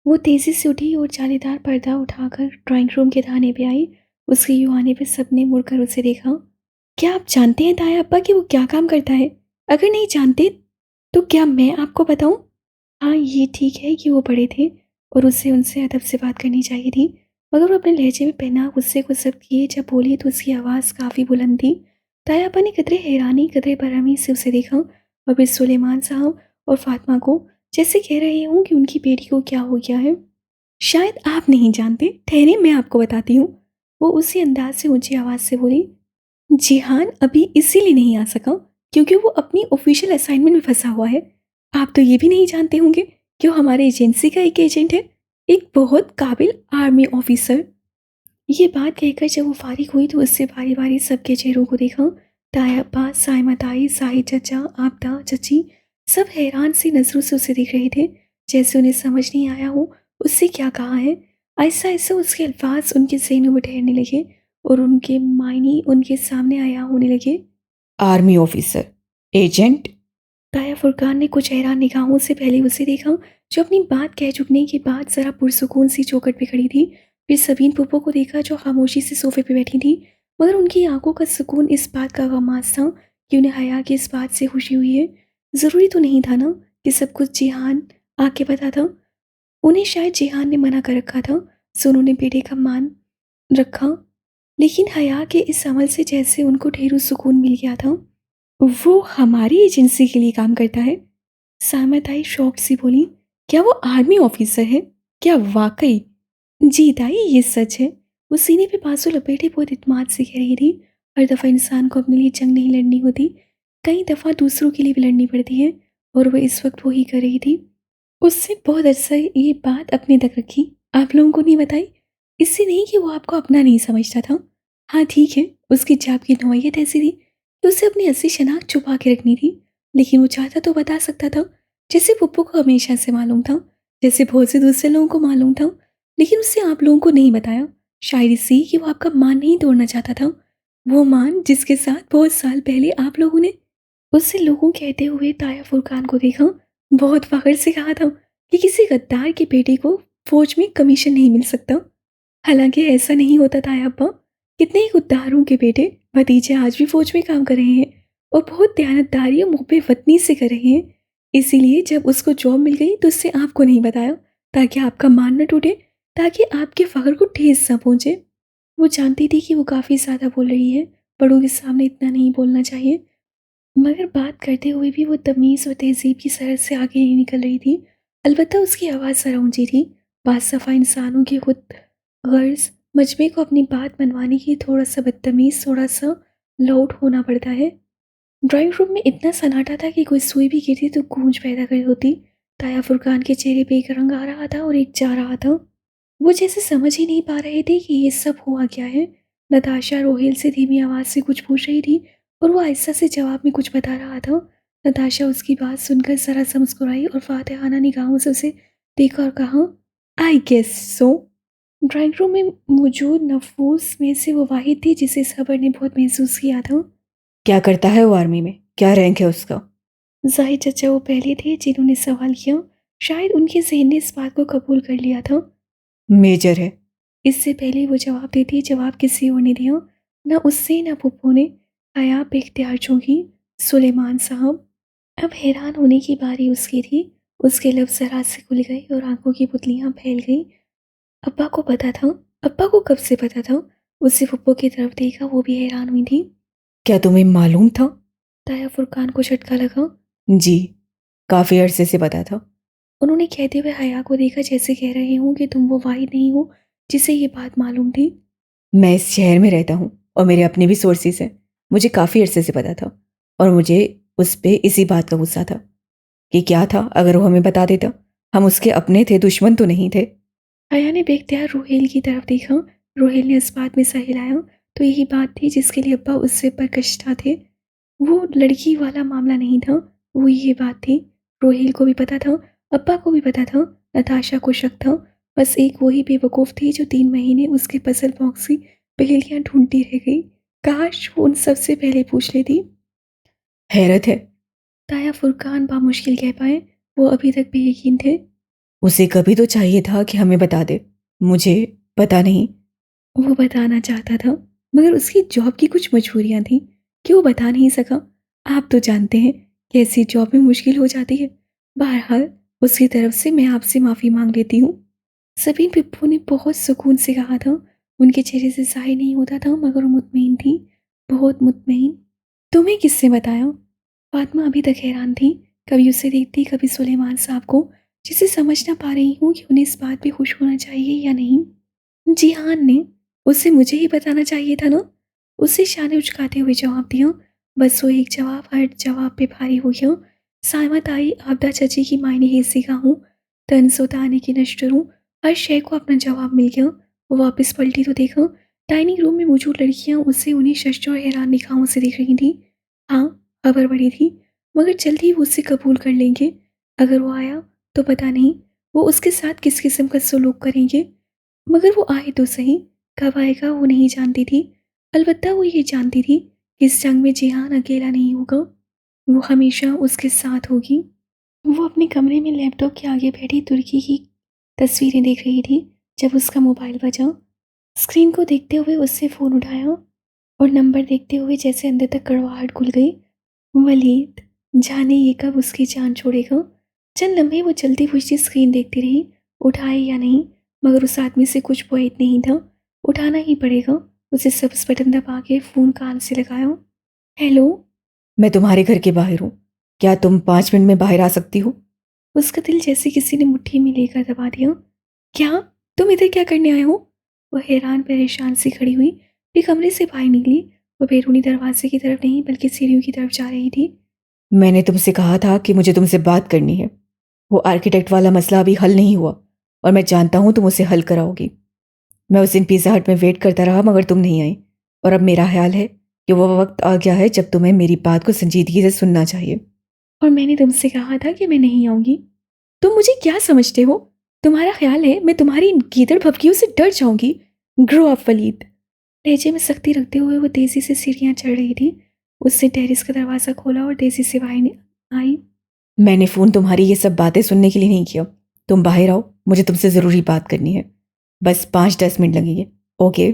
वो तेज़ी से उठी और जालीदार पर्दा उठाकर ड्राइंग रूम के दाहिने पे आई। उसके यूँ आने पे सबने मुड़कर उसे देखा। क्या आप जानते हैं ताया अब्बा कि वो क्या काम करता है? अगर नहीं जानते तो क्या मैं आपको बताऊँ? हाँ, ये ठीक है कि वो बड़े थे और उससे उनसे अदब से बात करनी चाहिए थी, मगर वो अपने लहजे में पहना गुस्से को ज़ब्त किए जब बोली तो उसकी आवाज़ काफ़ी बुलंद थी। ताया अपा ने कदरे हैरानी कदरे बेरहमी से उसे देखा और फिर सुलेमान साहब और फातिमा को, जैसे कह रहे हों कि उनकी बेटी को क्या हो गया है। शायद आप नहीं जानते, ठहरे मैं आपको बताती हूँ। वो उसी अंदाज से ऊंची आवाज़ से बोली। जिहान अभी इसीलिए नहीं आ सका क्योंकि वो अपनी ऑफिशियल असाइनमेंट में फंसा हुआ है। आप तो ये भी नहीं जानते होंगे कि वो हमारे एजेंसी का एक एजेंट है, एक बहुत काबिल आर्मी ऑफिसर। ये बात कहकर जब वो फारिग हुई तो उससे बारी बारी सबके चेहरों को देखा। ताया अब्बा, साइमा ताई, साहिद चचा, आपदा चची, सब हैरान सी नजरों से उसे देख रहे थे, जैसे उन्हें समझ नहीं आया हो उससे क्या कहा है। ऐसा ऐसा उसके अल्फाज उनके ज़हनों में ठहरने लगे और उनके मायने उनके सामने आया होने लगे। Army officer, agent. ताया फुरकान ने कुछ हैरान निगाहों से पहले उसे देखा, जो अपनी बात कह चुकने के बाद जरा पुरसुकून सी चौखट पे खड़ी थी। फिर सबीन पुप्पो को देखा जो खामोशी से सोफे पे बैठी थी, मगर उनकी आंखों का सुकून इस बात का गमाज था कि उन्हें हया की इस बात से खुशी हुई है। ज़रूरी तो नहीं था ना कि सब कुछ जिहान आके पता था। उन्हें शायद जिहान ने मना कर रखा था, सो उन्होंने बेटे का मान रखा। लेकिन हया के इस अमल से जैसे उनको ढेरों सुकून मिल गया था। वो हमारी एजेंसी के लिए काम करता है? सामा ताई शॉक्ड सी बोली। क्या वो आर्मी ऑफिसर है? क्या वाकई? जी ताई, ये सच है। वो सीने पे बाजू लपेटे बहुत इत्मीनान से कह रही थी। हर दफ़ा इंसान को अपने लिए जंग नहीं लड़नी होती, कई दफ़ा दूसरों के लिए भी लड़नी पड़ती है, और वो इस वक्त वही कर रही थी। उससे बहुत अच्छा ये बात अपने तक रखी, आप लोगों को नहीं बताई। इससे नहीं कि वो आपको अपना नहीं समझता था। हाँ ठीक है, उसकी जाप की नौयत ऐसी थी कि उसे अपनी असली शनाख्त छुपा के रखनी थी, लेकिन वो चाहता तो बता सकता था, जैसे पप्पू को हमेशा से मालूम था, जैसे बहुत से दूसरे लोगों को मालूम था, लेकिन उससे आप लोगों को नहीं बताया। शायद इसलिए कि वो आपका मान नहीं तोड़ना चाहता था, वो मान जिसके साथ बहुत साल पहले आप लोगों ने उससे लोगों कहते हुए ताया फुरकान को देखा। बहुत फख्र से कहा था कि किसी गद्दार के बेटे को फौज में कमीशन नहीं मिल सकता। हालांकि ऐसा नहीं होता ताया अब्बा, कितने ही गद्दारों के बेटे भतीजे आज भी फौज में काम कर रहे हैं और बहुत दयानतदारी और मुहब्बे वतनी से कर रहे हैं। इसीलिए जब उसको जॉब मिल गई तो उससे आपको नहीं बताया, ताकि आपका मान न टूटे, ताकि आपके फख्र को ठेस न पहुंचे। वो जानती थी कि वो काफ़ी ज़्यादा बोल रही है, बड़ों के सामने इतना नहीं बोलना चाहिए, मगर बात करते हुए भी वो तमीज़ और तहज़ीब की सरहद से आगे नहीं निकल रही थी। अलबत्ता उसकी आवाज़ ज़रा ऊँची थी। बादसफ़ा इंसानों के खुद गर्ज़ मजमे को अपनी बात मनवाने के लिए थोड़ा-सा बदतमीज़, थोड़ा-सा लाउड होना पड़ता है। ड्राइंग रूम में इतना सन्नाटा था कि कोई सुई भी गिरती तो गूंज पैदा कर होती। ताया फुरकान के चेहरे पे एक रंग आ रहा था और एक जा रहा था। वो जैसे समझ ही नहीं पा रहे थे कि ये सब हुआ क्या है। नताशा रोहिल से धीमी आवाज़ से कुछ पूछ रही थी और वो आहिस्ता से जवाब में कुछ बता रहा था। नताशा उसकी बात सुनकर ज़रा सा मुस्कुराई और फातिहाना निगाहों से उसे देखा और कहा, I guess so. Drawing room में मौजूद नफूस में से वो वाहिद थी जिसे इस खबर ने बहुत महसूस किया था। क्या करता है वो आर्मी में? क्या रैंक है उसका? जाहिद चचा वो पहले थे जिन्होंने सवाल किया। शायद उनके जहन ने इस बात को कबूल कर लिया था। मेजर है। इससे पहले वो जवाब देती, जवाब किसी और ने दिया, ना उससे ना पुप्पो ने। हया बेख्तियार चौंकी। सुलेमान साहब। अब हैरान होने की बारी उसकी थी। उसके लफ्ज़ ज़रा से खुल गए और आंखों की पुतलियां फैल गईं। अब्बा को पता था? अब्बा को कब से पता था? उससे पुप्पो की तरफ देखा, वो भी हैरान हुई थी। क्या तुम्हें मालूम था? ताया फुरकान को झटका लगा। जी, काफी अरसे से पता था। उन्होंने कहते हुए हया को देखा, जैसे कह रहे हों कि तुम वो वाहिद नहीं हो जिसे ये बात मालूम थी। मैं इस शहर में रहता हूँ और मेरे अपने भी सोर्सेस हैं। मुझे काफी अरसे से पता था और मुझे उस पे इसी बात का गुस्सा था कि क्या था अगर वो हमें बता देता। हम उसके अपने थे, दुश्मन तो नहीं थे। हया ने बेख्तियार रोहेल की तरफ देखा। रोहेल ने इस बात में सर हिलाया। तो यही बात थी जिसके लिए अब्बा उससे परकशता थे। वो लड़की वाला मामला नहीं था, वो ये बात थी। रोहेल को भी पता था, अब्बा को भी पता था, नताशा को शक था। बस एक वही बेवकूफ़ थी जो 3 महीने उसके पजल बॉक्स की पहेलियाँ ढूंढती रह गई। काश वो उन सबसे पहले पूछ लेती। हैरत है। ताया फुरकान बामुश्किल कह पाए। वो अभी तक बेयकीन थे। उसे कभी तो चाहिए था कि हमें बता दे। मुझे पता नहीं। वो बताना चाहता था, मगर उसकी जॉब की कुछ मजबूरियां थी कि वो बता नहीं सका। आप तो जानते हैं कि ऐसी जॉब में मुश्किल हो जाती है। बहरहाल, उसकी तरफ से मैं आपसे माफ़ी मांग लेती हूँ। सबीन पिप्पू ने बहुत सुकून से कहा था। उनके चेहरे से ज़ाहिर नहीं होता था, मगर वो मुतमईन थी, बहुत मुतमईन। तुम्हें किससे बताया? फातिमा अभी तक हैरान थी, कभी उसे देखती, कभी सुलेमान साहब को, जिसे समझ ना पा रही हूँ कि उन्हें इस बात पे खुश होना चाहिए या नहीं। जिहान ने, उसे मुझे ही बताना चाहिए था ना। उसे शाने उचकाते हुए जवाब दिया। बस वो एक जवाब हर जवाब पे भारी हो गया। सामत आई आपदा चची की मायने हिस्से का हूँ, तनसोता आने की नश्तर हूँ। हर शय को अपना जवाब मिल गया। वो वापस पलटी तो देखा, डाइनिंग रूम में मौजूद लड़कियां उसे उन्हें शशर और हैरान निगाहों से देख रही थी। हाँ, खबर बड़ी थी, मगर जल्द ही वो उसे कबूल कर लेंगे। अगर वो आया तो पता नहीं वो उसके साथ किस किस्म का सलूक करेंगे। मगर वो आए तो सही, कब आएगा वो नहीं जानती थी। अलबत्ता वो ये जानती थी कि इस जंग में जिहान अकेला नहीं होगा, वो हमेशा उसके साथ होगी। वो अपने कमरे में लैपटॉप के आगे बैठी तुर्की की तस्वीरें देख रही थी जब उसका मोबाइल बजा। स्क्रीन को देखते हुए उससे फ़ोन उठाया और नंबर देखते हुए जैसे अंदर तक कड़वाहट घुल गई। वलीद, जाने ये कब उसकी जान छोड़ेगा। चंद लम्हे वो जल्दी बुझती स्क्रीन देखती रही, उठाए या नहीं, मगर उस आदमी से कुछ पुआइट नहीं था। उठाना ही पड़ेगा। उसे सब्ज बटन दबा के फ़ोन कान से लगाया। हेलो। मैं तुम्हारे घर के बाहर हूँ। क्या तुम 5 मिनट में बाहर आ सकती हो? उसका दिल जैसे किसी ने मुट्ठी में लेकर दबा दिया। क्या? तुम इधर क्या करने आए हो? वह हैरान परेशान सी खड़ी हुई, फिर कमरे से बाहर निकली। वो बैरूनी दरवाजे की तरफ नहीं बल्कि सीढ़ियों की तरफ जा रही थी। मैंने तुमसे कहा था कि मुझे तुमसे बात करनी है। वो आर्किटेक्ट वाला मसला अभी हल नहीं हुआ और मैं जानता हूँ तुम उसे हल कराओगी। मैं उस दिन पिज़्ज़ा हट में वेट करता रहा मगर तुम नहीं आई, और अब मेरा ख्याल है कि वो वक्त आ गया है जब तुम्हें मेरी बात को संजीदगी से सुनना चाहिए। और मैंने तुमसे कहा था कि मैं नहीं आऊंगी। तुम मुझे क्या समझते हो? तुम्हारा ख्याल है मैं तुम्हारी इन गीदड़ भभकियों से डर जाऊंगी? Grow up Waleed. लहजे में सख्ती रखते हुए वो तेजी से सीढ़ियां चढ़ रही थी। उसने टेरिस का दरवाज़ा खोला और तेजी से बाहर आई। मैंने फ़ोन तुम्हारी ये सब बातें सुनने के लिए नहीं किया। तुम बाहर आओ, मुझे तुमसे ज़रूरी बात करनी है। बस 5-10 मिनट लगेंगे। ओके?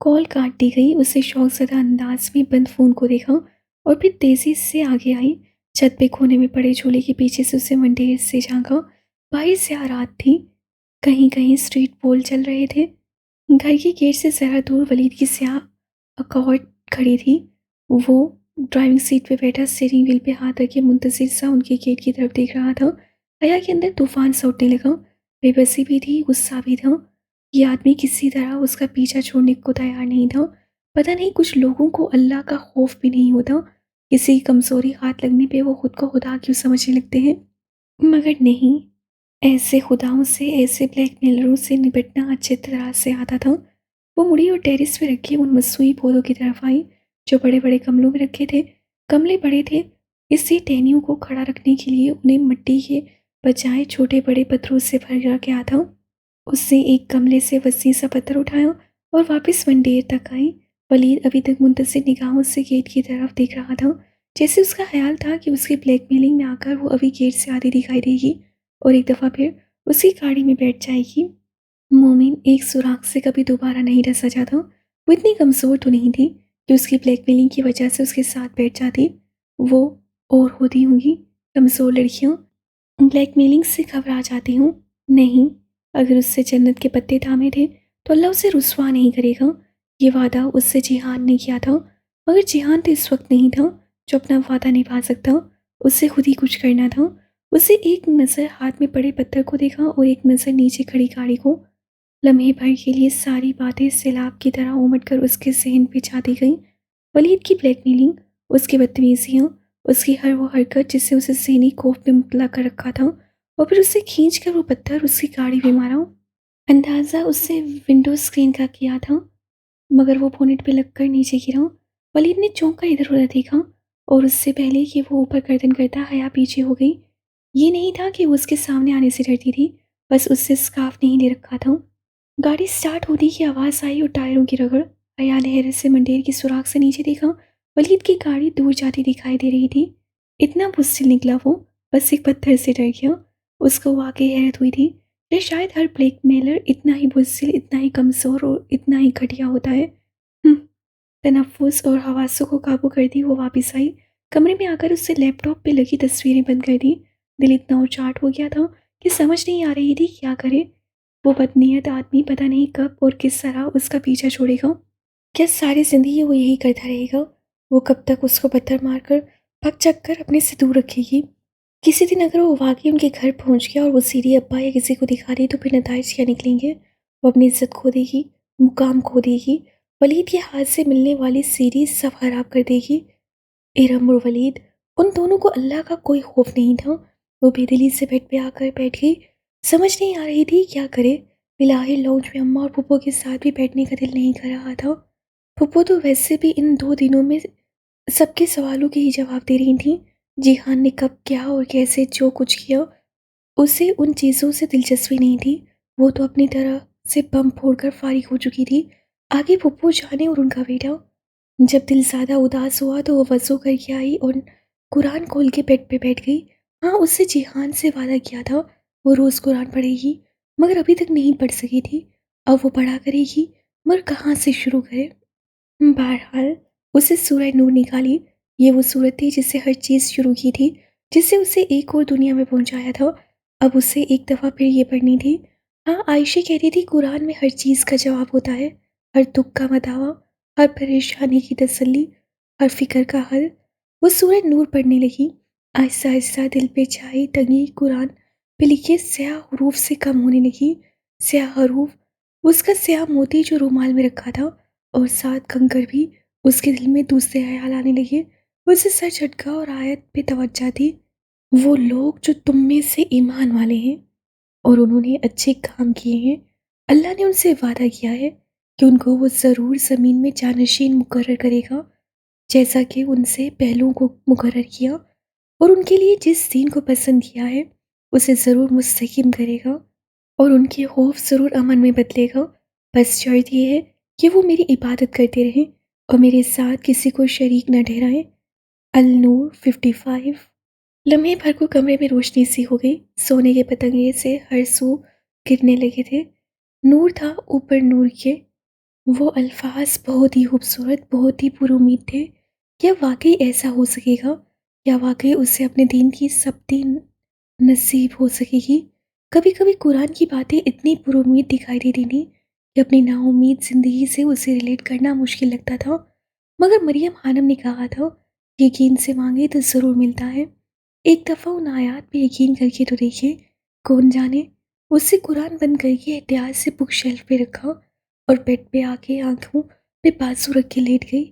कॉल काट दी गई। उसे शौकज़दा अंदाज में बंद फ़ोन को देखा और फिर तेज़ी से आगे आई। छत पे कोने में पड़े झोले के पीछे से उसे मंडेर से झांका। बाहर से आ रात थी, कहीं कहीं स्ट्रीट पोल चल रहे थे। घर के गेट से ज़रा दूर वलीद की स्याह अकॉर्ड खड़ी थी। वो ड्राइविंग सीट पे बैठा स्टीयरिंग व्हील पे हाथ रखे मुंतज़िर सा उनके गेट की तरफ देख रहा था। हया के अंदर तूफान सा उठने लगा। बेबसी भी थी, गुस्सा भी था। ये आदमी किसी तरह उसका पीछा छोड़ने को तैयार नहीं था। पता नहीं कुछ लोगों को अल्लाह का खौफ भी नहीं होता। किसी की कमज़ोरी हाथ लगने पे वो खुद को खुदा क्यों समझने लगते हैं। मगर नहीं, ऐसे खुदाओं से, ऐसे ब्लैकमेलरों से निपटना अच्छी तरह से आता था। वो मुड़ी और टेरिस पे रखे उन मसूई पौधों की तरफ आई जो बड़े बड़े गमलों में रखे थे। गमले बड़े थे, इसलिए टहनियों को खड़ा रखने के लिए उन्हें मिट्टी के बजाय छोटे बड़े पत्थरों से भर गया था। उसने एक गमले से वसी सा पत्थर उठाया और वापस मंडेर तक आई। वलीद अभी तक मुंतज़िर निगाहों से गेट की तरफ देख रहा था, जैसे उसका ख्याल था कि उसके ब्लैकमेलिंग में आकर वो अभी गेट से आधी दिखाई देगी और एक दफ़ा फिर उसकी गाड़ी में बैठ जाएगी। मोमिन एक सुराख से कभी दोबारा नहीं रचा जाता। वो इतनी कमज़ोर तो नहीं थी कि उसकी ब्लैकमेलिंग की वजह से उसके साथ बैठ जाती। वो और होती होंगी कमज़ोर लड़कियां ब्लैकमेलिंग से घबरा जाती हूँ। नहीं, अगर उससे जन्नत के पत्ते थामे थे तो अल्लाह उसे रुसवा नहीं करेगा। ये वादा उससे जिहान ने किया था, मगर जिहान तो इस वक्त नहीं था जो अपना वादा निभा सकता। उससे खुद ही कुछ करना था। उसे एक नज़र हाथ में पड़े पत्थर को देखा और एक नज़र नीचे खड़ी गाड़ी को। लम्हे भर के लिए सारी बातें सैलाब की तरह उमड़ कर उसके जहन पे छा दी गईं। वलीद की ब्लैकमेलिंग, उसकी बदतमीजियाँ, उसकी हर वो हरकत जिससे उसे ज़हनी खौफ में मुब्तला कर रखा था, और फिर उसे खींच कर वो पत्थर उसकी गाड़ी में मारा। अंदाज़ा उससे विंडो स्क्रीन का किया था, मगर वो बोनेट पे लगकर नीचे गिरा। वलीद ने चौंक कर इधर उधर देखा और उससे पहले कि वो ऊपर गर्दन करता हया पीछे हो गई। ये नहीं था कि वो उसके सामने आने से डरती थी, बस उससे स्कार्फ नहीं ले रखा था। गाड़ी स्टार्ट होने की आवाज़ आई और टायरों की रगड़। हया ने हैरत से मंडेर की सुराख से नीचे देखा। वलीद की गाड़ी दूर जाती दिखाई दे रही थी। इतना बुज़दिल निकला वो, बस एक पत्थर से डर गया। उसको वाकई हैरत हुई थी या शायद हर ब्लैकमेलर इतना ही बुज़दिल, इतना ही कमज़ोर और इतना ही घटिया होता है। हुँ, तनफ़ुस और हवासों को काबू कर दी वो वापस आई। कमरे में आकर उससे लैपटॉप पे लगी तस्वीरें बंद कर दी। दिल इतना उचाट हो गया था कि समझ नहीं आ रही थी क्या करे। वो बदनीयत आदमी पता नहीं कब और किस तरह उसका पीछा छोड़ेगा। क्या सारी ज़िंदगी वो यही करता रहेगा? वो कब तक उसको पत्थर मारकर, भग-चक कर अपने से दूर रखेगी? किसी दिन अगर वो वाक़ई उनके घर पहुँच गया और वो सीढ़ी अब्बा या किसी को दिखा दी तो फिर नताइज क्या निकलेंगे? वो अपनी इज़्ज़त खो देगी, मुकाम खो देगी, वलीद के हाथ से मिलने वाली सीढ़ी सब ख़राब कर देगी। इरम और वलीद, उन दोनों को अल्लाह का कोई खौफ नहीं था। वो बेदिली से बेड पे आकर बैठ गई। समझ नहीं आ रही थी क्या करे। बिलाहिर लाउंज में अम्मा और पुप्पो के साथ भी बैठने का दिल नहीं कर रहा था। पुप्पो तो वैसे भी इन 2 दिनों में सबके सवालों के ही जवाब दे रही थीं। जिहान ने कब क्या और कैसे जो कुछ किया, उसे उन चीज़ों से दिलचस्पी नहीं थी। वो तो अपनी तरह से बम फोड़कर फ़ारिग हो चुकी थी। आगे पुप्पो जाने और उनका बेटा। जब दिल ज़्यादा उदास हुआ तो वो वज़ू करके आई और कुरान खोल के बेड पे बैठ गई। हाँ, उससे जिहान से वादा किया था वो रोज़ कुरान पढ़ेगी, मगर अभी तक नहीं पढ़ सकी थी। अब वो पढ़ा करेगी, मगर कहाँ से शुरू करे? बहरहाल उसे सूरह नूर निकाली। ये वो सूरत थी जिससे हर चीज़ शुरू की थी, जिससे उसे एक और दुनिया में पहुंचाया था। अब उसे एक दफ़ा फिर ये पढ़नी थी। हाँ, आयशा कहती थी कुरान में हर चीज़ का जवाब होता है, हर दुख का मदावा, हर परेशानी की तसल्ली, हर फिक्र का हल। वो सूरह नूर पढ़ने लगी। आहिस्ता आहिस्ता दिल पे छाई तंगी कुरान पे लिखे स्याह हरूफ से कम होने लगी। स्याह हरूफ, उसका स्याह मोती जो रुमाल में रखा था, और साथ कंकर भी। उसके दिल में दूसरे ख्याल आने लगे। उसे सर झटका और आयत पे तवज्जो थी। वो लोग जो तुम में से ईमान वाले हैं और उन्होंने अच्छे काम किए हैं, अल्लाह ने उनसे वादा किया है कि उनको वो ज़रूर ज़मीन में जानशीन मुकर्रर करेगा, जैसा कि उनसे पहलुओं को मुकर्रर किया, और उनके लिए जिस दीन को पसंद किया है उसे ज़रूर मुस्तकीम करेगा और उनके खौफ ज़रूर अमन में बदलेगा। बस शर्त ये है कि वो मेरी इबादत करते रहें और मेरे साथ किसी को शरीक न ठहराएं। अल नूर 55। लम्हे भर को कमरे में रोशनी सी हो गई। सोने के पतंगे से हर सू गिरने लगे थे। नूर था ऊपर नूर के। वो अल्फाज बहुत ही खूबसूरत, बहुत ही पुरुमीद थे। क्या वाकई ऐसा हो सकेगा? क्या वाकई उससे अपने दीन की सब्ती नसीब हो सकेगी? कभी कभी कुरान की बातें इतनी पुरुमीद दिखाई देती थी कि अपनी नाउमीद जिंदगी से उसे रिलेट करना मुश्किल लगता था। मगर मरियम खानम ने कहा था, यकीन से मांगे तो ज़रूर मिलता है। एक दफ़ा उन आयात पे यकीन करके तो देखिए। कौन जाने, उससे कुरान बंद करके एहतियात से बुक शेल्फ पे रखा और बेड पे आके आंखों पे बाजू रख के लेट गई।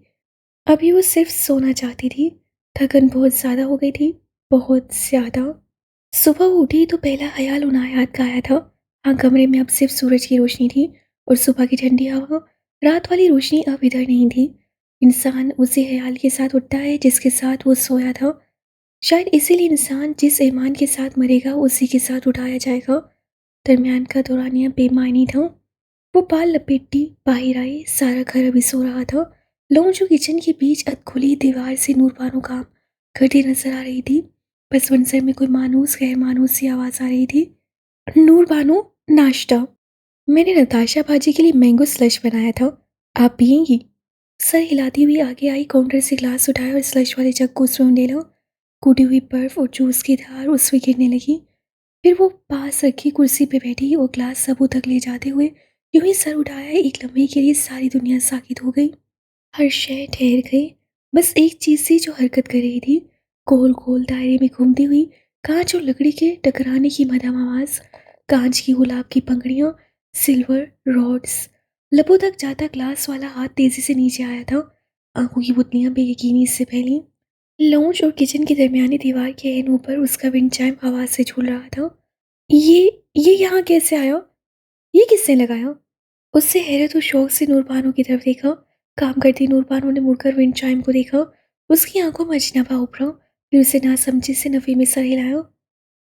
अभी वो सिर्फ सोना चाहती थी। थकन बहुत ज़्यादा हो गई थी, बहुत ज़्यादा। सुबह वो उठी तो पहला ख्याल उन आयात का आया था। हाँ, कमरे में अब सिर्फ सूरज की रोशनी थी और सुबह की ठंडी हवा। रात वाली रोशनी अब इधर नहीं थी। इंसान उसी ख्याल के साथ उठता है जिसके साथ वो सोया था। शायद इसीलिए इंसान जिस ईमान के साथ मरेगा उसी के साथ उठाया जाएगा। दरमियान का दौरानिया बेमायनी था। वो बाल लपेटती बाहर आई। सारा घर अभी सो रहा था। लॉन्च और किचन के बीच अधखुली दीवार से नूरबानो काम करती नजर आ रही थी। बस मंजर में कोई मानूस गैर मानूस सी आवाज़ आ रही थी। नूरबानो, नाश्ता। मैंने नताशा भाजी के लिए मैंगो स्लश बनाया था, आप पियेंगी? सर हिलाती हुई आगे आई, काउंटर से ग्लास उठाया और स्लश वाले जग को उसमें डाला। कूटी हुई बर्फ और जूस की धार उसमें गिरने लगी। फिर वो पास रखी कुर्सी पे बैठी और ग्लास सबू तक ले जाते हुए यूं ही सर उठाया। एक लम्हे के लिए सारी दुनिया साकित हो गई। हर शय ठहर गई। बस एक चीज़ थी जो हरकत कर रही थी, गोल गोल दायरे में घूमती हुई कांच और लकड़ी के टकराने की मध्यम आवाज़। कांच की गुलाब की पंखुड़ियाँ, सिल्वर रॉड्स। लबों तक जाता ग्लास वाला हाथ तेजी से नीचे आया था। आंखों की पुतलियां बेयकीनी से फैली। लॉन्च और किचन की दरमियानी दीवार के एन ऊपर उसका विंड चाइम आवाज से झूल रहा था। ये यहाँ कैसे आया? ये किसने लगाया? उससे हैरत और शौक से नूरबानो की तरफ देखा। काम करती नूरबानो ने मुड़कर विंड चाइम को देखा। उसकी आंखों में अजनबा उभरा। फिर उसे नासमझी से नफी में सर हिलाया।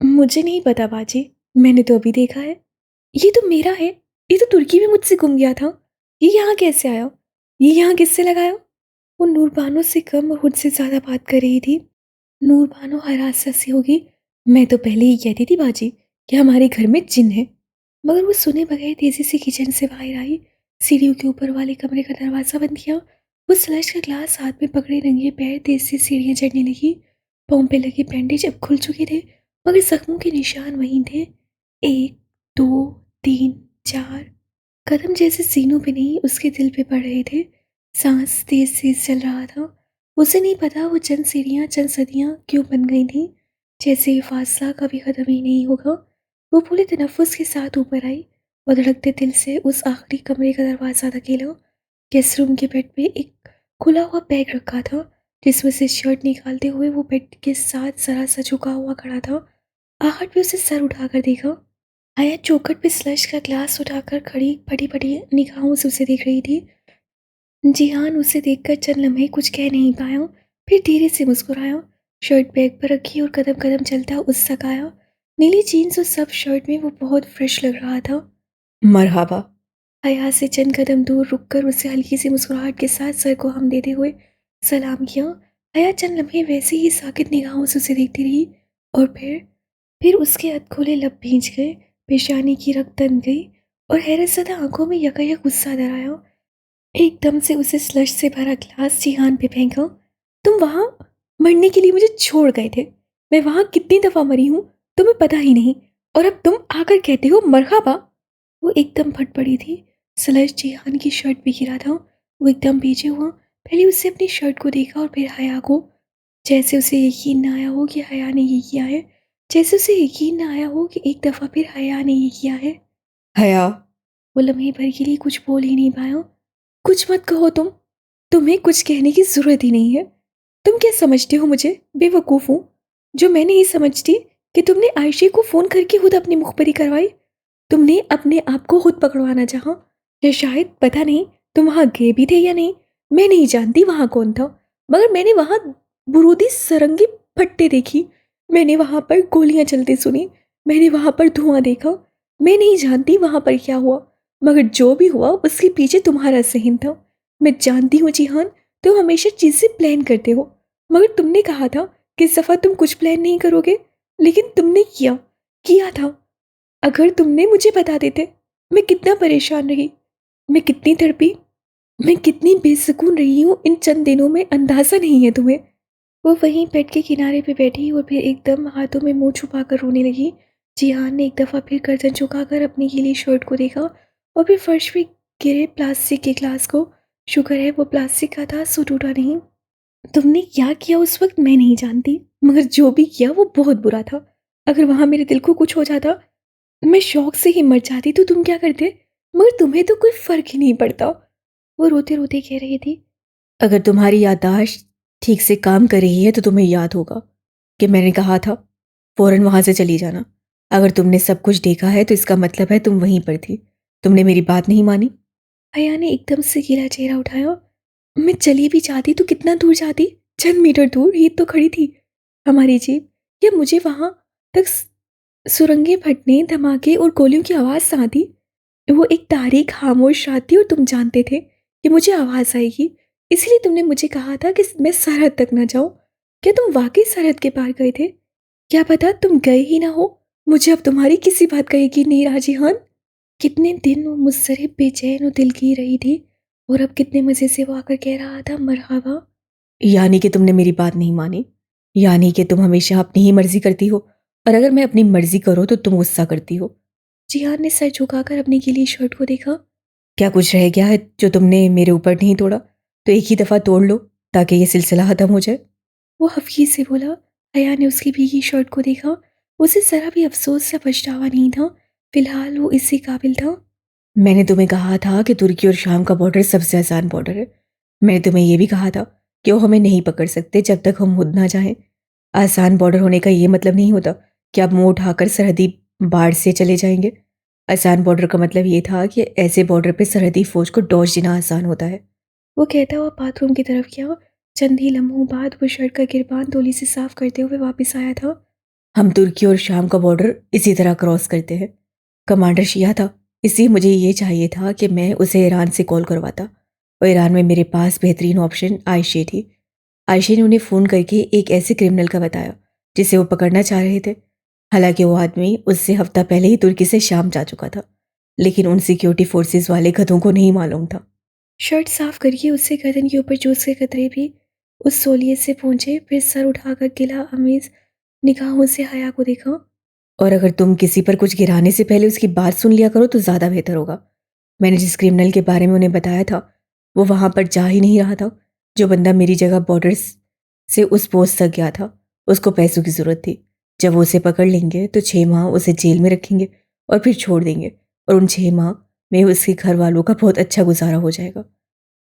मुझे नहीं पता बाजी, मैंने तो अभी देखा है। ये तो मेरा है। ये तो तुर्की में मुझसे गुम गया था। ये यहाँ कैसे आया? ये यहाँ किससे लगाया? वो नूरबानो से कम और मुझसे ज़्यादा बात कर रही थी। नूरबानो हरासा सी होगी। मैं तो पहले ही कहती थी बाजी कि हमारे घर में जिन है। मगर वो सुने बगैर तेजी से किचन से बाहर आई, सीढ़ियों के ऊपर वाले कमरे का दरवाज़ा बंद किया। वो स्लश का ग्लास हाथ में पकड़े नंगे पैर तेज से सीढ़ियाँ चढ़ने लगी। पाँव पे लगे बैंडेज अब खुल चुके थे, मगर जख्मों के निशान वहीं थे। 1, 2, 3, 4 कदम जैसे सीनों पे नहीं, उसके दिल पे पड़ रहे थे। सांस तेज तेज चल रहा था। उसे नहीं पता वो चंद सीढ़ियाँ, चंद सदियाँ क्यों बन गई थी, जैसे ये फासला कभी ख़त्म ही नहीं होगा। वो पूरे तनफ़ुस के साथ ऊपर आई और धड़कते दिल से उस आखिरी कमरे का दरवाज़ा धकेला। गेस्ट रूम के बेड पे एक खुला हुआ बैग रखा था, जिसमें से शर्ट निकालते हुए वो बेड के साथ ज़रा सा झुका हुआ खड़ा था। आहट पे उसे सर उठाकर देखा। आया चौखट पे स्लश का ग्लास उठाकर खड़ी फटी फटी निगाहों से उसे देख रही थी। जिहान उसे देखकर चंद लम्हे कुछ कह नहीं पाया, फिर धीरे से मुस्कुराया, शर्ट बैग पर रखी और कदम कदम चलता उस तक आया। नीली जीन्स और सब शर्ट में वो बहुत फ्रेश लग रहा था। मरहबा। हया से चंद कदम दूर रुककर उसे हल्की सी मुस्कुराहट के साथ सर को हम देते हुए सलाम किया। हया चंद लम्हे वैसे ही साकित निगाहों से उसे देखती रही और फिर उसके अधखोले लब भींच गए, पेशानी की रग तन गई और हैरत ज़दा आंखों में यकायक गुस्सा दर आया। एकदम से उसे स्लश से भरा ग्लास जिहान पे फेंका। तुम वहां मरने के लिए मुझे छोड़ गए थे। मैं वहां कितनी दफा मरी हूं तुम्हें पता ही नहीं, और अब तुम आकर कहते हो मरहबा। वो एकदम फट पड़ी थी। स्लश जिहान की शर्ट पे गिरा था। वो एकदम पीछे हुआ, पहले उससे अपनी शर्ट को देखा और फिर हया को, जैसे उसे यकीन न आया हो कि हया ने ये किया है, जैसे उसे यकीन न आया हो कि एक दफा फिर हया ने ये किया है। हया। वो लम्हे भर के लिए कुछ बोल ही नहीं पाया। कुछ मत कहो तुम, तुम्हें कुछ कहने की जरूरत ही नहीं है। तुम क्या समझते हो मुझे बेवकूफ़ हूँ, जो मैं नहीं समझती कि तुमने आयशे को फ़ोन करके खुद अपनी मुखबरी करवाई। तुमने अपने आप को खुद पकड़वाना चाहा, या शायद पता नहीं तुम वहाँ गए भी थे या नहीं। मैं नहीं जानती वहाँ कौन था, मगर मैंने वहाँ बुरूदी सरंगी फट्टे देखी, मैंने वहाँ पर गोलियां चलते सुनी, मैंने वहाँ पर धुआं देखा। मैं नहीं जानती वहाँ पर क्या हुआ, मगर जो भी हुआ उसके पीछे तुम्हारा सहन था। मैं जानती हूँ जिहान, तुम हमेशा चीज़ें प्लान करते हो, मगर तुमने कहा था कि इस दफ़ा तुम कुछ प्लान नहीं करोगे, लेकिन तुमने किया था। अगर तुमने मुझे बता देते, मैं कितना परेशान रही, मैं कितनी तड़पी, मैं कितनी बेसुकून रही हूँ इन चंद दिनों में, अंदाज़ा नहीं है तुम्हें। वो वहीं बेड के किनारे पे बैठी और फिर एकदम हाथों में मुंह छुपाकर रोने लगी। जिहान ने एक दफ़ा फिर गर्दन झुकाकर अपनी गीली शर्ट को देखा और फिर फर्श पे गिरे प्लास्टिक के ग्लास को। शुक्र है वो प्लास्टिक का था, सो टूटा नहीं। तुमने क्या किया उस वक्त मैं नहीं जानती, मगर जो भी किया वो बहुत बुरा था। अगर वहां मेरे दिल को कुछ हो जाता, मैं शौक से ही मर जाती, तो तुम क्या करते? मगर तुम्हें तो कोई फर्क ही नहीं पड़ता। वो रोते रोते कह रही थी। अगर तुम्हारी याददाश्त ठीक से काम कर रही है तो तुम्हें याद होगा कि मैंने कहा था फौरन वहां से चली जाना। अगर तुमने सब कुछ देखा है तो इसका मतलब है तुम वहीं पर थी। तुमने मेरी बात नहीं मानी। हया ने एकदम से गीला चेहरा उठाया। मैं चली भी जाती तो कितना दूर जाती, चंद मीटर दूर ही तो खड़ी थी हमारी जीप। या मुझे वहां तक सुरंगें फटने, धमाके और गोलियों की आवाज़ सा आती। वो एक तारीख खामोश रात थी और तुम जानते थे कि मुझे आवाज़ आएगी, इसलिए तुमने मुझे कहा था कि मैं सरहद तक ना जाऊं। क्या तुम वाकई सरहद के पार गए थे? क्या पता तुम गए ही ना हो। मुझे अब तुम्हारी किसी बात का यकीन नहीं रहा जिहान। कितने दिन वो मुझसे बेचैन और दिल की रही थी, और अब कितने मज़े से वो आकर कह रहा था मरहबा। यानी कि तुमने मेरी बात नहीं मानी। यानी कि तुम हमेशा अपनी ही मर्जी करती हो, और अगर मैं अपनी मर्जी करूँ तो तुम गुस्सा करती हो। जिहान ने सर झुकाकर अपनी गीली शर्ट को देखा। क्या कुछ रह गया है जो तुमने मेरे ऊपर नहीं तोड़ा? तो एक ही दफ़ा तोड़ लो ताकि ये सिलसिला ख़त्म हो जाए। वो हफ़ीज़ से बोला। हया ने उसकी भीगी शर्ट को देखा। उसे ज़रा भी अफसोस या पछतावा नहीं था, फिलहाल वो इसी काबिल था। मैंने तुम्हें कहा था कि तुर्की और शाम का बॉर्डर सबसे आसान बॉर्डर है। मैंने तुम्हें यह भी कहा था कि वो हमें नहीं पकड़ सकते जब तक हम खुद ना जाएं। आसान बॉर्डर होने का ये मतलब नहीं होता कि आप मुंह उठाकर सरहदी बाढ़ से चले जाएंगे। आसान बॉर्डर का मतलब ये था कि ऐसे बॉर्डर पे सरहदी फौज को डॉज देना आसान होता है। वो कहता हुआ बाथरूम की तरफ गया। चंद ही लम्हों बाद वो शर्ट का गिरबान तोली से साफ करते हुए वापस आया था। हम तुर्की और शाम का बॉर्डर इसी तरह क्रॉस करते हैं। कमांडर शिया था, इसलिए मुझे ये चाहिए था कि मैं उसे ईरान से कॉल करवाता, और ईरान में मेरे पास बेहतरीन ऑप्शन आयशे थी। आयशे ने उन्हें फ़ोन करके एक ऐसे क्रिमिनल का बताया जिसे वो पकड़ना चाह रहे थे। हालांकि वो आदमी उससे हफ्ता पहले ही तुर्की से शाम जा चुका था। लेकिन उन सिक्योरिटी फोर्सेस वाले गधों को नहीं मालूम था। शर्ट साफ करिए, उससे गर्दन के ऊपर जूस के कतरे भी उस सोलिए से पहुंचे। फिर सर उठाकर गिला अमीज निगाहों से हया को देखा। और अगर तुम किसी पर कुछ गिराने से पहले उसकी बात सुन लिया करो तो ज़्यादा बेहतर होगा। मैंने जिस क्रिमिनल के बारे में उन्हें बताया था वो वहाँ पर जा ही नहीं रहा था। जो बंदा मेरी जगह बॉर्डर से उस पोस्ट तक गया था, उसको पैसों की ज़रूरत थी। जब वो उसे पकड़ लेंगे तो 6 माह उसे जेल में रखेंगे और फिर छोड़ देंगे, और उन 6 माह में उसके घर वालों का बहुत अच्छा गुजारा हो जाएगा।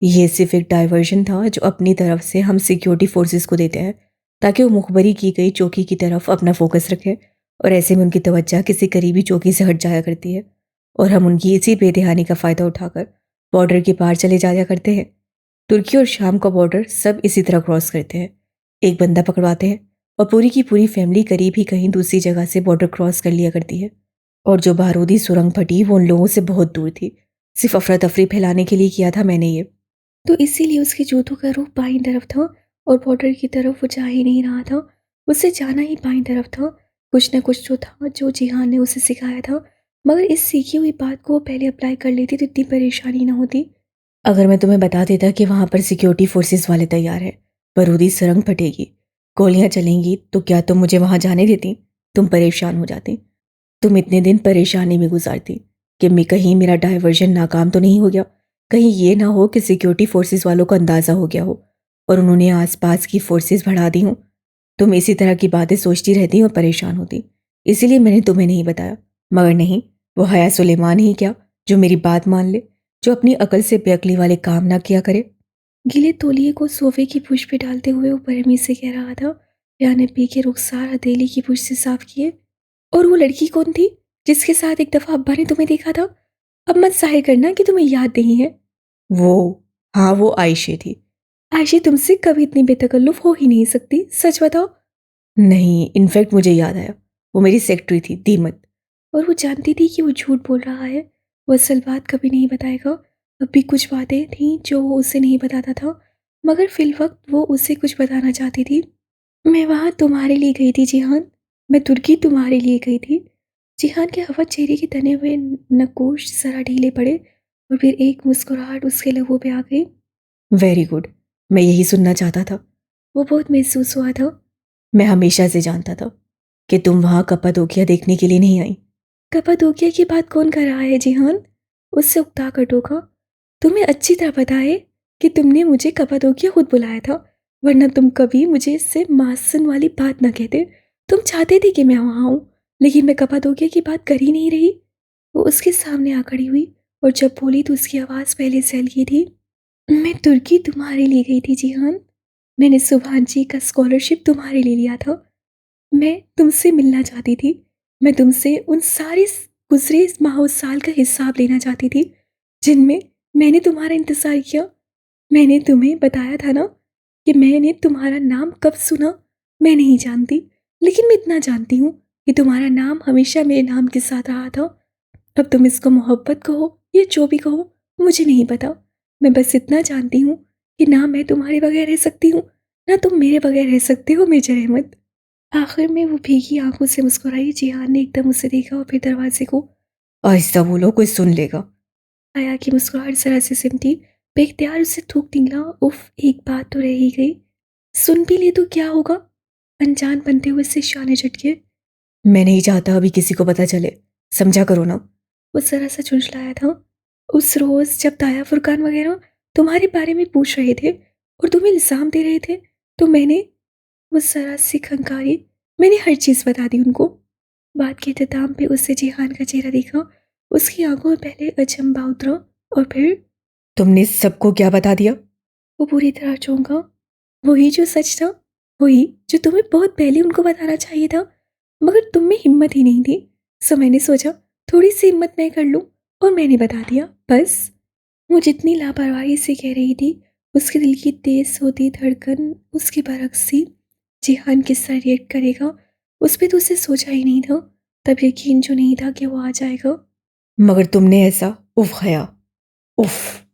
ये सिर्फ एक डाइवर्जन था जो अपनी तरफ से हम सिक्योरिटी फोर्सेस को देते हैं, ताकि वो मुखबरी की गई चौकी की तरफ अपना फोकस रखें, और ऐसे में उनकी तवज्जो किसी करीबी चौकी से हट जाया करती है और हम उनकी इसी बेध्यानी का फ़ायदा उठाकर बॉर्डर के पार चले जाया करते हैं। तुर्की और शाम का बॉर्डर सब इसी तरह क्रॉस करते हैं। एक बंदा पकड़वाते हैं और पूरी की पूरी फैमिली करीब ही कहीं दूसरी जगह से बॉर्डर क्रॉस कर लिया करती है। और जो बारूदी सुरंग फटी वो उन लोगों से बहुत दूर थी। सिर्फ अफरा तफरी फैलाने के लिए किया था मैंने ये। तो इसीलिए उसके जूतों का रुख बाईं तरफ था और बॉर्डर की तरफ वो जा ही नहीं रहा था। उसे जाना ही बाईं तरफ था। कुछ न कुछ जो था जो जिहान ने उसे सिखाया था, मगर इस सीखी हुई बात को वो पहले अप्लाई कर लेती तो इतनी परेशानी ना होती। अगर मैं तुम्हें बता देता कि वहां पर सिक्योरिटी फोर्सेस वाले तैयार हैं, बारूदी सुरंग फटेगी, गोलियां चलेंगी, तो क्या तुम मुझे वहां जाने देती? तुम परेशान हो जाती। तुम इतने दिन परेशानी में गुजारती कि मैं कहीं मेरा डाइवर्जन नाकाम तो नहीं हो गया, कहीं ये ना हो कि सिक्योरिटी फोर्सेस वालों को अंदाज़ा हो गया हो और उन्होंने आसपास की फोर्सेस बढ़ा दी हों। तुम इसी तरह की बातें सोचती रहती और परेशान होती। इसीलिए मैंने तुम्हें नहीं बताया। मगर नहीं, वो हया सुलेमान ही क्या जो मेरी बात मान ले, जो अपनी अकल से बेअक्ली वाले काम ना किया करे। गीले तौलिए को सोफे की पुश पे डालते हुए वो बरहमी से कह रहा था। प्रिया ने पी के रुखसार हथेली की पुश से साफ किए। और वो लड़की कौन थी जिसके साथ एक दफा अब्बा ने तुम्हें देखा था? अब मत जाहिर करना कि तुम्हें याद नहीं है। वो, हाँ, वो आयशे थी। आयशे तुमसे कभी इतनी बेतकल्लुफ हो ही नहीं सकती, सच बताओ। नहीं, इनफैक्ट मुझे याद आया, वो मेरी सेक्रेटरी थी, दीमत। और वो जानती थी कि वो झूठ बोल रहा है, वो असल बात कभी नहीं बताएगा। अब भी कुछ बातें थीं जो वो उसे नहीं बताता था, मगर फिल वक्त वो उसे कुछ बताना चाहती थी। मैं वहाँ तुम्हारे लिए गई थी जिहान, मैं तुर्की तुम्हारे लिए गई थी। जिहान के हवा चेहरे के तने हुए नकोश जरा ढीले पड़े और फिर एक मुस्कुराहट उसके लबों पे आ गई। वेरी गुड, मैं यही सुनना चाहता था। वो बहुत महसूस हुआ था। मैं हमेशा से जानता था कि तुम वहाँ कप्पादोकिया देखने के लिए नहीं आई। कप्पादोकिया की बात कौन कर रहा है जिहान? उससे उकता कर टोका। तुम्हें अच्छी तरह पता है कि तुमने मुझे कप्पादोकिया खुद बुलाया था, वरना तुम कभी मुझे इससे मासन वाली बात न कहते। तुम चाहते थे कि मैं वहाँ आऊँ, लेकिन मैं कप्पादोकिया की बात कर ही नहीं रही। वो उसके सामने आ खड़ी हुई और जब बोली तो उसकी आवाज़ पहले से हल्की थी। मैं तुर्की तुम्हारे लिए गई थी जिहान। मैंने सुभान जी का स्कॉलरशिप तुम्हारे लिए लिया था। मैं तुमसे मिलना चाहती थी। मैं तुमसे उन सारे गुजरे माह साल का हिसाब लेना चाहती थी जिनमें मैंने तुम्हारा इंतज़ार किया। मैंने तुम्हें बताया था ना कि मैंने तुम्हारा नाम कब सुना। मैं नहीं जानती, लेकिन मैं इतना जानती हूँ कि तुम्हारा नाम हमेशा मेरे नाम के साथ रहा था। अब तुम इसको मोहब्बत कहो या जो भी कहो, मुझे नहीं पता। मैं बस इतना जानती हूँ कि ना मैं तुम्हारे बगैर रह सकती हूँ, ना तुम मेरे बगैर रह सकते हो मेजर अहमद। आखिर में वो भीगी आंखों से मुस्कुराई। जिहान ने एकदम उसे देखा और फिर दरवाजे को। आहिस्ता बोलो, कोई सुन लेगा। आया की मुस्कुराहट जरा से सिमटी। बेख्तियार उसे थूक निकला। उफ, एक बात तो रह ही गई। सुन भी ले तो क्या होगा? अनजान बनते हुए से शाने झटके। मैं नहीं चाहता अभी किसी को पता चले, समझा करो ना। वो जरा सा झुंझलाया था। उस रोज जब ताया फुरकान वगैरह तुम्हारे बारे में पूछ रहे थे और तुम्हें इल्जाम दे रहे थे, तो मैंने, वो जरा सी खंकारी, मैंने हर चीज़ बता दी उनको। बात के इख्तिताम पे उससे जिहान का चेहरा देखा। उसकी आंखों में पहले अचंभा उतरा और फिर तुमने सबको क्या बता दिया? वो पूरी तरह चौंका। वही जो सच था, वही जो तुम्हें बहुत पहले उनको बताना चाहिए था, मगर तुम में हिम्मत ही नहीं थी। सो मैंने सोचा थोड़ी सी हिम्मत मैं कर लूं और मैंने बता दिया, बस। वो जितनी लापरवाही से कह रही थी, उसके दिल की तेज होती धड़कन उसके बरक्स थी। जिहान किस तरह रिएक्ट करेगा उस पर तो उसे सोचा ही नहीं था। तब यकीन जो नहीं था कि वो आ जाएगा। मगर तुमने ऐसा, उफ हया, उफ।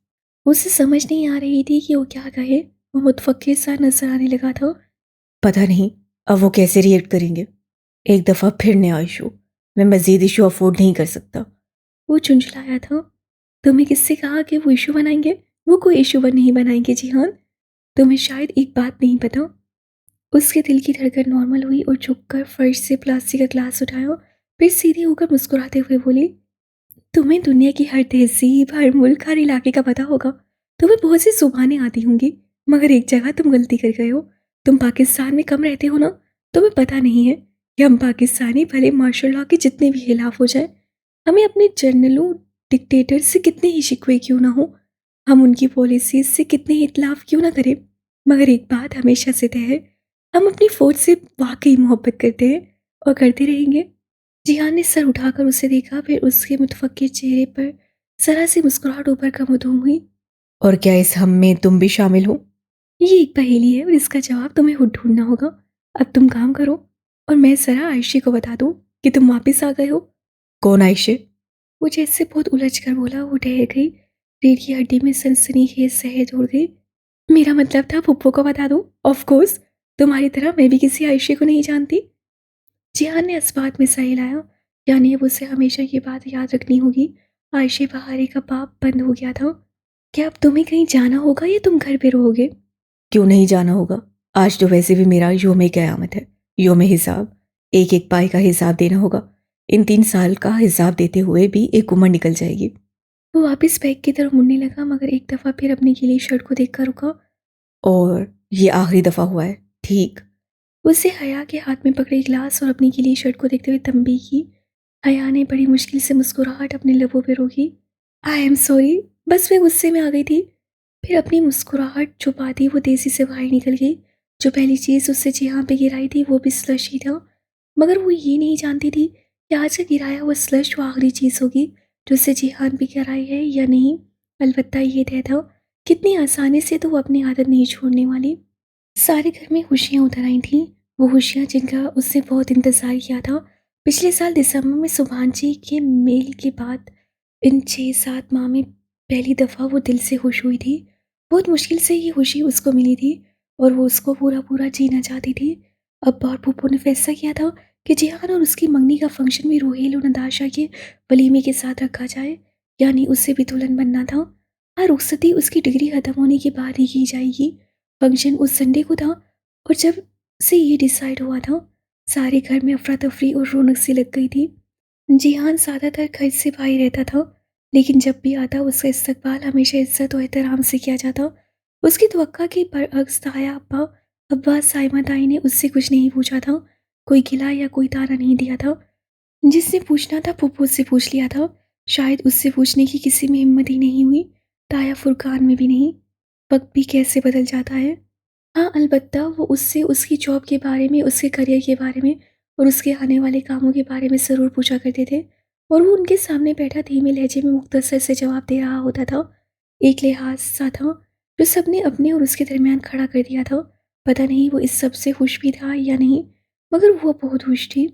उसे समझ नहीं आ रही थी कि वो क्या कहे। वो मुतफक्किर सा नजर आने लगा था। पता नहीं अब वो कैसे रिएक्ट करेंगे। एक दफ़ा फिर नया इशू। मैं मज़ीद इशू अफोर्ड नहीं कर सकता। वो झुंझलाया था। तुम्हें किससे कहा कि वो इशू बनाएंगे? वो कोई इशू नहीं बनाएंगे जिहान। तुम्हें शायद एक बात नहीं पता। उसके दिल की धड़कन नॉर्मल हुई और झुककर फर्श से प्लास्टिक का ग्लास उठाया, फिर सीधी होकर मुस्कुराते हुए बोली, तुम्हें दुनिया की हर तहजीब, हर मुल्क, हर इलाके का पता होगा। तुम्हें बहुत सी जुबानें आती होंगी, मगर एक जगह तुम गलती कर गए हो। तुम पाकिस्तान में कम रहते हो ना। तुम्हें पता नहीं है कि हम पाकिस्तानी भले मार्शल लॉ के जितने भी खिलाफ हो जाए, हमें अपने जनरलों, डिक्टेटर से कितने ही शिकवे क्यों ना हो, हम उनकी पॉलिसीज से कितने ही इतलाफ क्यों ना करें, मगर एक बात हमेशा से तय है, हम अपनी फौज से वाकई मोहब्बत करते हैं और करते रहेंगे। जिहान ने सर उठाकर उसे देखा, फिर उसके मुतफक्किर चेहरे पर जरा सी मुस्कुराहट ऊपर कमोदूम हुई। और क्या इस हम में तुम भी शामिल हो? ये एक पहेली है और इसका जवाब तुम्हें खुद ढूंढना होगा। अब तुम काम करो और मैं जरा आयशे को बता दूं कि तुम वापस आ गए हो। कौन आयशे? वो जैसे बहुत उलझ कर बोला। वो ठहर गई, रीढ़ की हड्डी में सनसनीखेज सहज उड़ गई। मेरा मतलब था पुप्पो को बता दूं। ऑफ कोर्स, तुम्हारी तरह मैं भी किसी आयशे को नहीं जानती। जिहान ने इस बात में सही लाया, यानी अब उसे हमेशा ये बात याद रखनी होगी। आयशे बहारी का पाप बंद हो गया था। क्या अब तुम्हें कहीं जाना होगा या तुम घर पे रहोगे? क्यों नहीं जाना होगा? आज तो वैसे भी मेरा योम क़यामत है, योम हिसाब। एक एक पाई का हिसाब देना होगा। इन 3 साल का हिसाब देते हुए भी एक उम्र निकल जाएगी। वो वापस बैग की तरफ मुड़ने लगा, मगर एक दफ़ा फिर अपनी गीली शर्ट को देखकर रुका। और ये आखिरी दफ़ा हुआ है, ठीक? उसे हया के हाथ में पकड़े गिलास और अपनी गीली शर्ट को देखते हुए तंबी की। हया ने बड़ी मुश्किल से मुस्कुराहट अपने लबों पे रोकी। आई एम सॉरी, बस मैं गुस्से में आ गई थी। फिर अपनी मुस्कुराहट छुपाती वो तेजी से बाहर निकल गई। जो पहली चीज़ उससे जिहां पे गिराई थी वो भी स्लश ही था, मगर वो ये नहीं जानती थी कि आज का गिराया हुआ स्लश वो आखिरी चीज़ होगी जो उससे जिहान पे गिराई है या नहीं। अलबत्ता ये तय था, कितनी आसानी से तो वो अपनी आदत नहीं छोड़ने वाली। सारे घर में खुशियाँ उतर आई थीं, वो खुशियाँ जिनका उसने बहुत इंतज़ार किया था। पिछले साल दिसंबर में सुभान के मेल के बाद इन 6-7 माह में पहली दफ़ा वो दिल से खुश हुई थी। बहुत मुश्किल से ये खुशी उसको मिली थी और वो उसको पूरा पूरा जीना चाहती थी। अब और पुप्पो ने फैसला किया था कि जिहान और उसकी मंगनी का फंक्शन भी रोहेल और नताशा के वलीमे के साथ रखा जाए, यानी उससे भी दुल्हन बनना था। हाँ, रुखसती उसकी डिग्री ख़त्म होने के बाद ही की जाएगी। फंक्शन उस संडे को था और जब से ये डिसाइड हुआ था, सारे घर में अफरा तफरी और रौनक सी लग गई थी। जिहान ज़्यादातर घर से बाहर रहता था, लेकिन जब भी आता उसका इस्तकबाल हमेशा इज्जत और एहतराम से किया जाता। उसकी तवक्का के बरअक्स ताया अब्बा, अब्बास, साइमा ताई ने उससे कुछ नहीं पूछा था, कोई गिला या कोई ताना नहीं दिया था। जिसने पूछना था पुप्पो से पूछ लिया था। शायद उससे पूछने की किसी में हिम्मत ही नहीं हुई, ताया फुरकान में भी नहीं। वक्त भी कैसे बदल जाता है। हाँ, अलबत्ता वो उससे उसकी जॉब के बारे में, उसके करियर के बारे में और उसके आने वाले कामों के बारे में ज़रूर पूछा करते थे, और वो उनके सामने बैठा धीमे लहजे में मुख्तसर से जवाब दे रहा होता था। एक लिहाज सा था जो सबने अपने और उसके दरमियान खड़ा कर दिया था। पता नहीं वो इस सब से खुश भी था या नहीं, मगर वो बहुत खुश थी।